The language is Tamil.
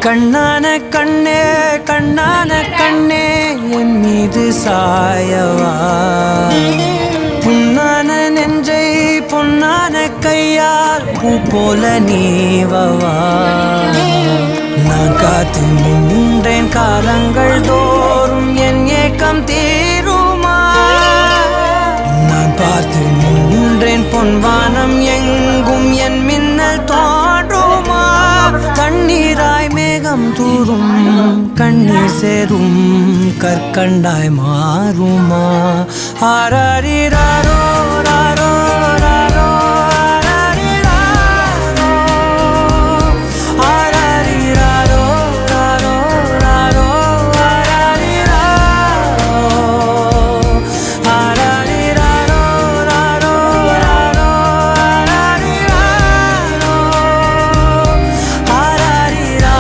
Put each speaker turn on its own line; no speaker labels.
கண்ணான கண்ணே கண்ணான கண்ணே என் மீது சாயவா புண்ணான நெஞ்சை பொன்னான கையால் பூ போல நீவவா நான் காத்து நின்றேன் காலங்கள் தோறும் என் ஏக்கம் தீருமா நான் பார்த்து நின்றேன் பொன்வானம் எங்கும் என் மின்னல் தோன்றுமா கண்ணீராய் மேகம் தூரும் கண்ணீர் சேரும் கற்கண்டாய் மாறுமா ஆராரிராரோ